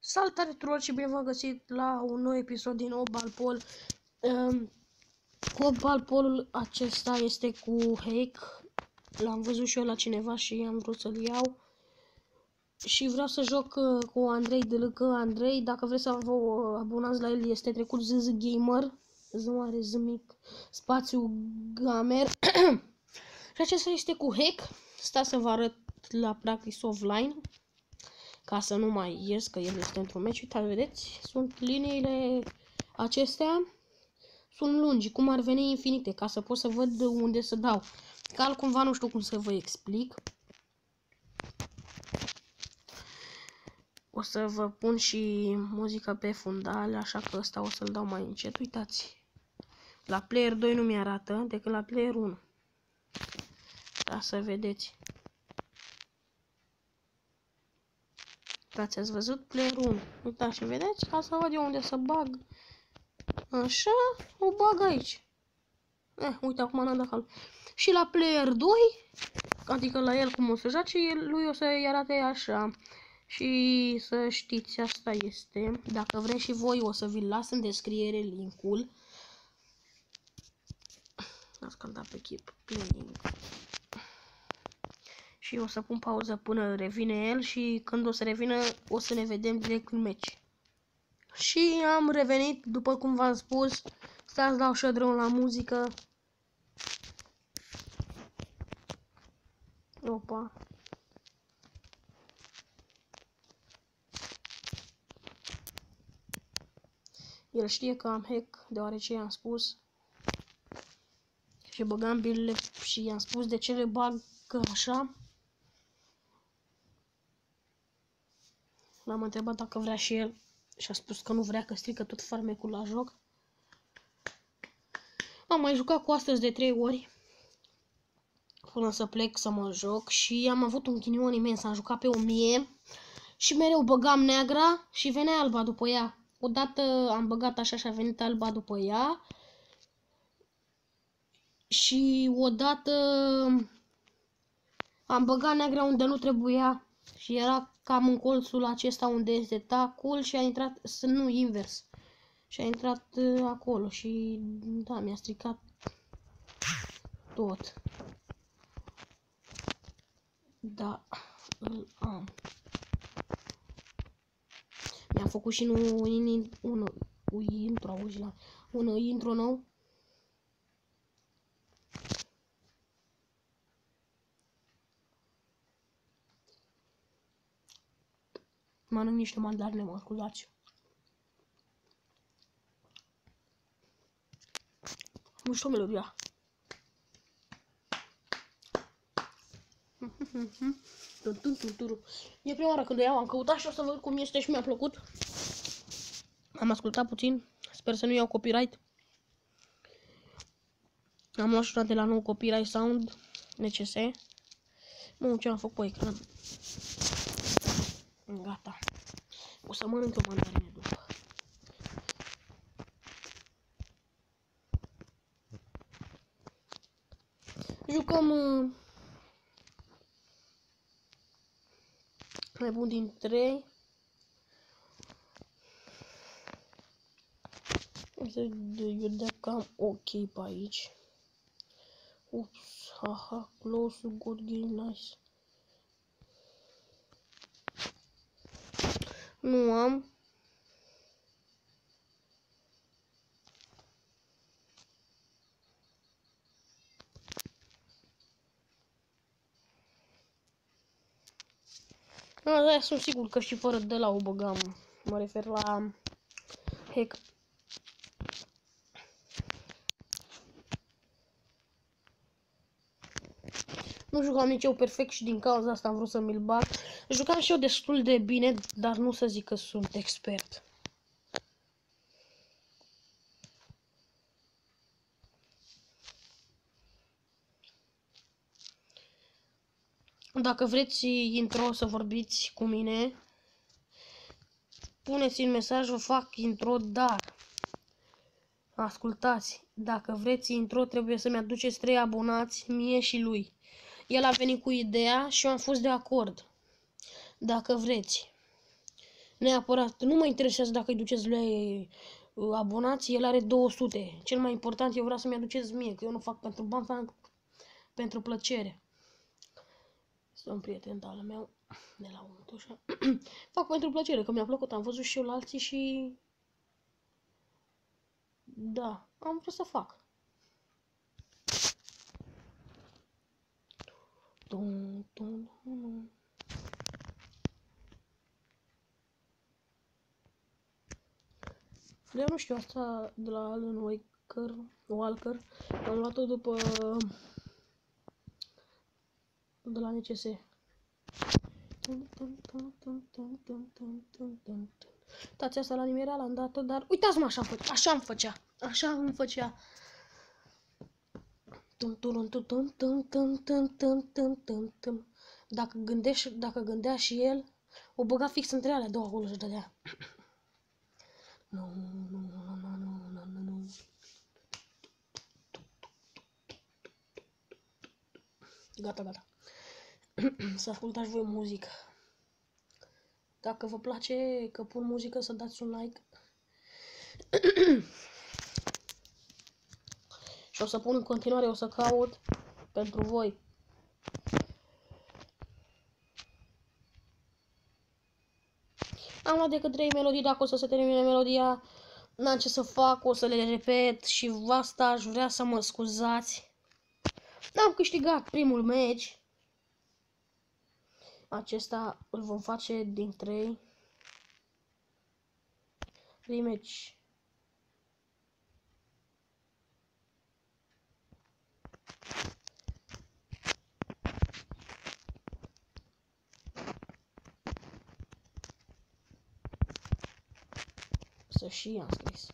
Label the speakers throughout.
Speaker 1: Salutare tuturor și bine v-am găsit la un nou episod din Opal. Opal acesta este cu hack. L-am văzut și eu la cineva și am vrut să-l iau. Și vreau să joc cu Andrei DLK Andrei. Dacă vreți să vă abonați la el, este trecut ZZ Gamer. Z mare, Z mic, spațiu gamer. Și acesta este cu hack. Stați să vă arăt la practice offline, ca să nu mai ies că el este într-un meci. Uitați, vedeți? Sunt liniile acestea, sunt lungi, cum ar veni infinite, ca să pot să văd unde să dau. Că altcumva nu știu cum să vă explic. O să vă pun și muzica pe fundal, așa că ăsta o să-l dau mai încet. Uitați, la player 2 nu mi-arată decât la player 1. Ca să vedeți. Uitați, ați văzut player 1. Uitați și vedeți, ca să văd eu unde să bag. Așa, o bag aici. Uite, acum n-am dat calul. Și la player 2, adică la el cum o să joace, lui o să-i arate așa. Și să știți, asta este. Dacă vreți și voi, o să vi-l las în descriere linkul. Ați căldat pe keep playing. Și o să pun pauză până revine el și când o să revină o să ne vedem direct în meci. Și am revenit, după cum v-am spus. Stați, dau shutdown la muzică. Opa. El știe că am hack, deoarece i-am spus. Și băgam bilele și i-am spus de ce le bag așa. L-am întrebat dacă vrea și el și a spus că nu vrea, că strică tot farmecul la joc. Am mai jucat cu astăzi de 3 ori până să plec să mă joc și am avut un ghinion imens. Am jucat pe 1000 și mereu băgam neagra și venea alba după ea. Odată am băgat așa și a venit alba după ea. Și odată am băgat neagra unde nu trebuia și era cam în colțul acesta unde este tacul și a intrat, nu invers, și a intrat acolo și da, mi-a stricat tot. Da, îl am. Mi-am făcut și un intro nou. Mănânc niște mandarine, mă scuzați. Nu știu melodia. E prima oară când o iau, am căutat și o să văd cum este și mi-a plăcut. Am ascultat puțin, sper să nu iau copyright. Am luat și de la nou copyright sound NCS. Nu, ce am făcut pe ecran. Gata. O să mănânc o mandarine după. Jucăm mai bun din 3. Eu dea cam ok pe aici. Ups, haha, close, good game, nice. Nu am. Da, sunt sigur că și fără de la o băgam. Mă refer la hack. Nu jucam nici eu perfect și din cauza asta am vrut să mi-l bag. Jucam și eu destul de bine, dar nu să zic că sunt expert. Dacă vreți intro să vorbiți cu mine, puneți în mesaj, vă fac intro, dar ascultați, dacă vreți intro trebuie să-mi aduceți 3 abonați, mie și lui. El a venit cu ideea și eu am fost de acord. Dacă vreți. Neapărat, nu mă interesează dacă îi duceți abonați, el are 200. Cel mai important, eu vreau să-mi aduceți mie, că eu nu fac pentru bani, fac pentru plăcere. Este un prieten al meu, de la Untușa. Fac pentru plăcere, că mi-a plăcut, am văzut și eu la alții și... Da, am vrut să fac. Tum, tum, tum. Eu nu știu asta de la Alan Walker. Am luat-o după... de la NCS. Uitați asta la nimereală am dat-o, dar uitați-mă, așa îmi făcea. Dacă gândea și el, o băga fix între alea două acolo și dădea. Nu. Gata. Să ascultați voi muzică. Dacă vă place că pun muzică, să dați un like. Și o să pun în continuare, o să caut pentru voi. Am luat decât 3 melodii, dacă o să se termine melodia, n-am ce să fac, o să le repet și asta aș vrea să mă scuzați. N-am câștigat primul meci. Acesta îl vom face din 3. Rematch. Să și am scris.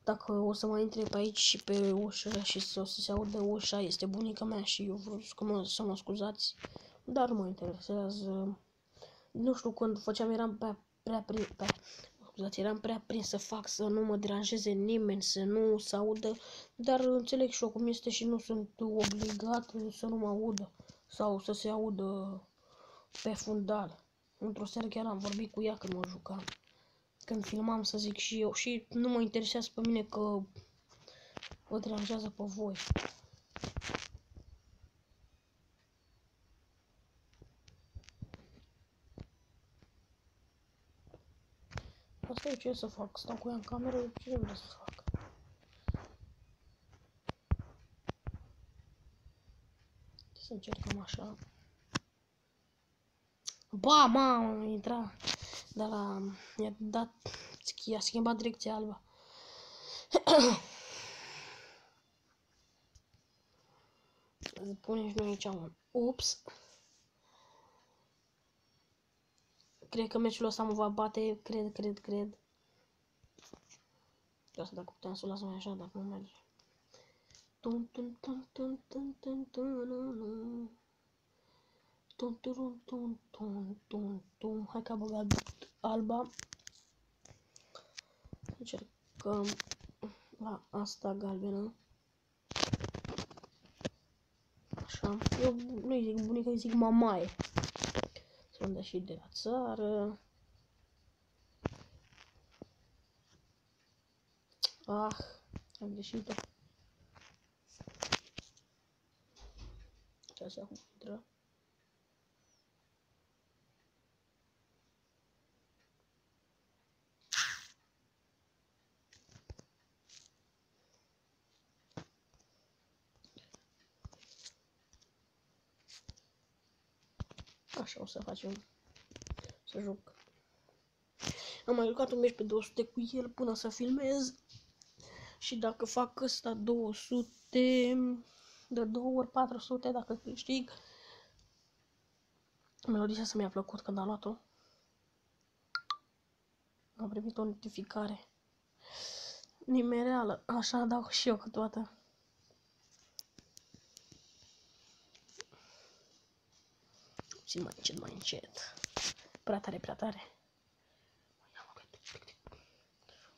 Speaker 1: Dacă o să mai intre pe aici și pe ușă și să se audă ușa, este bunica mea și eu vreau să mă scuzați, dar nu mă interesează. Nu știu, când făceam eram prea prins să fac, să nu mă deranjeze nimeni, să nu se audă, dar înțeleg și eu cum este și nu sunt obligat să nu mă audă sau să se audă pe fundal. Într-o seară chiar am vorbit cu ea când mă jucam, când filmam, să zic și eu, și nu mă interesează pe mine că vă deranjează pe voi. Asta e ce să fac, stau cu ea în cameră, ce vreau să fac? Să încercăm așa. Ba, mamă, intra, dar i-a schimbat direcția alba. Punem și noi aici un ups. Cred că meciul ăsta mă va bate, cred. Asta dacă puteam să o las mai așa, dacă nu merge. Hai că a băgat alba. Încercăm la asta galbenă. Așa. Eu nu-i zic bunică, îi zic mamaie. Sunt și de la țară. Ah, am greșit-o. Ce așa cum intră. Așa o să facem. Să joc. Am mai jucat un meci pe 200 cu el până să filmez. Și dacă fac ăsta 200, de 2 ori 400 dacă câștig. Melodia asta mi-a plăcut când am luat-o. Am primit o notificare. Nimereală, așa dau și eu câteodată. Puțin mai încet. Prea tare.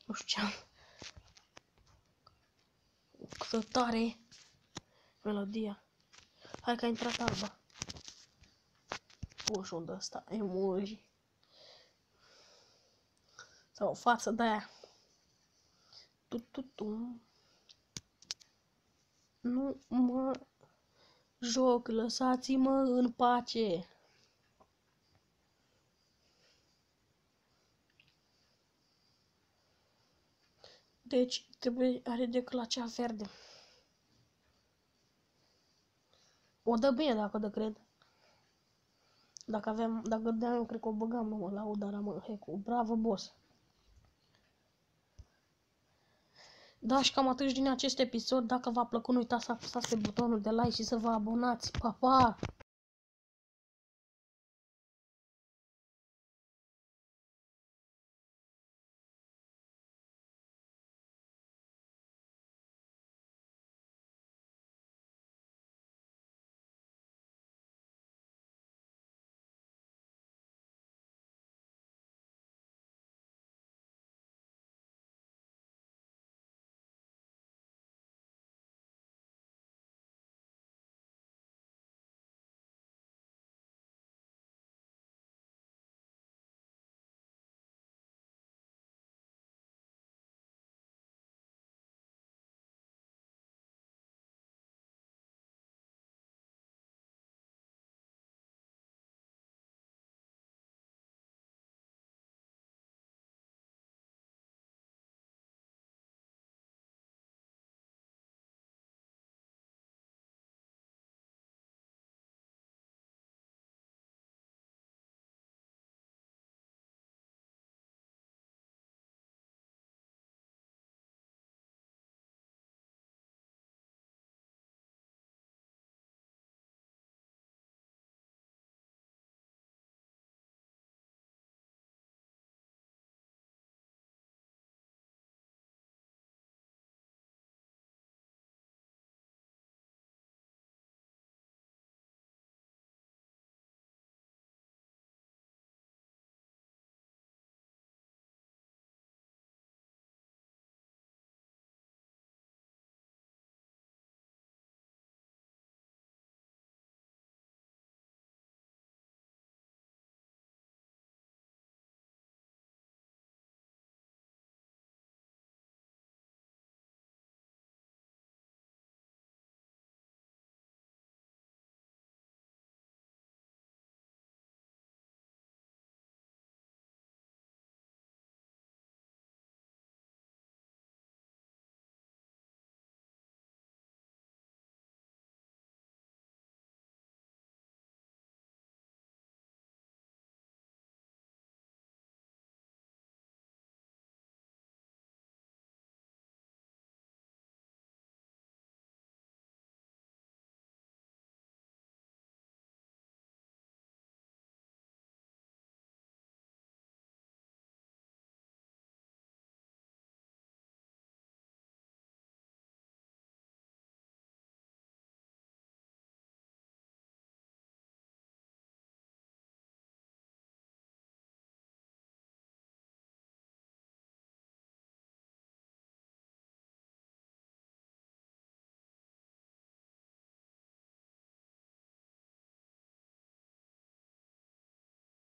Speaker 1: Nu știu ce am. Cât tare melodia. Hai că a intrat alba. Pun și unde ăsta, emoji. Sau o față de aia. Tu. Nu mă joc, lăsați-mă în pace. Deci trebuie are de la cea verde. O dă bine dacă o dă, cred. Dacă dădeam, cred că o băgam, nu mă laud, dar am hack-ul. Bravo, boss! Da, și cam atât din acest episod. Dacă v-a plăcut, nu uitați să apăsați pe butonul de like și să vă abonați. Pa, pa!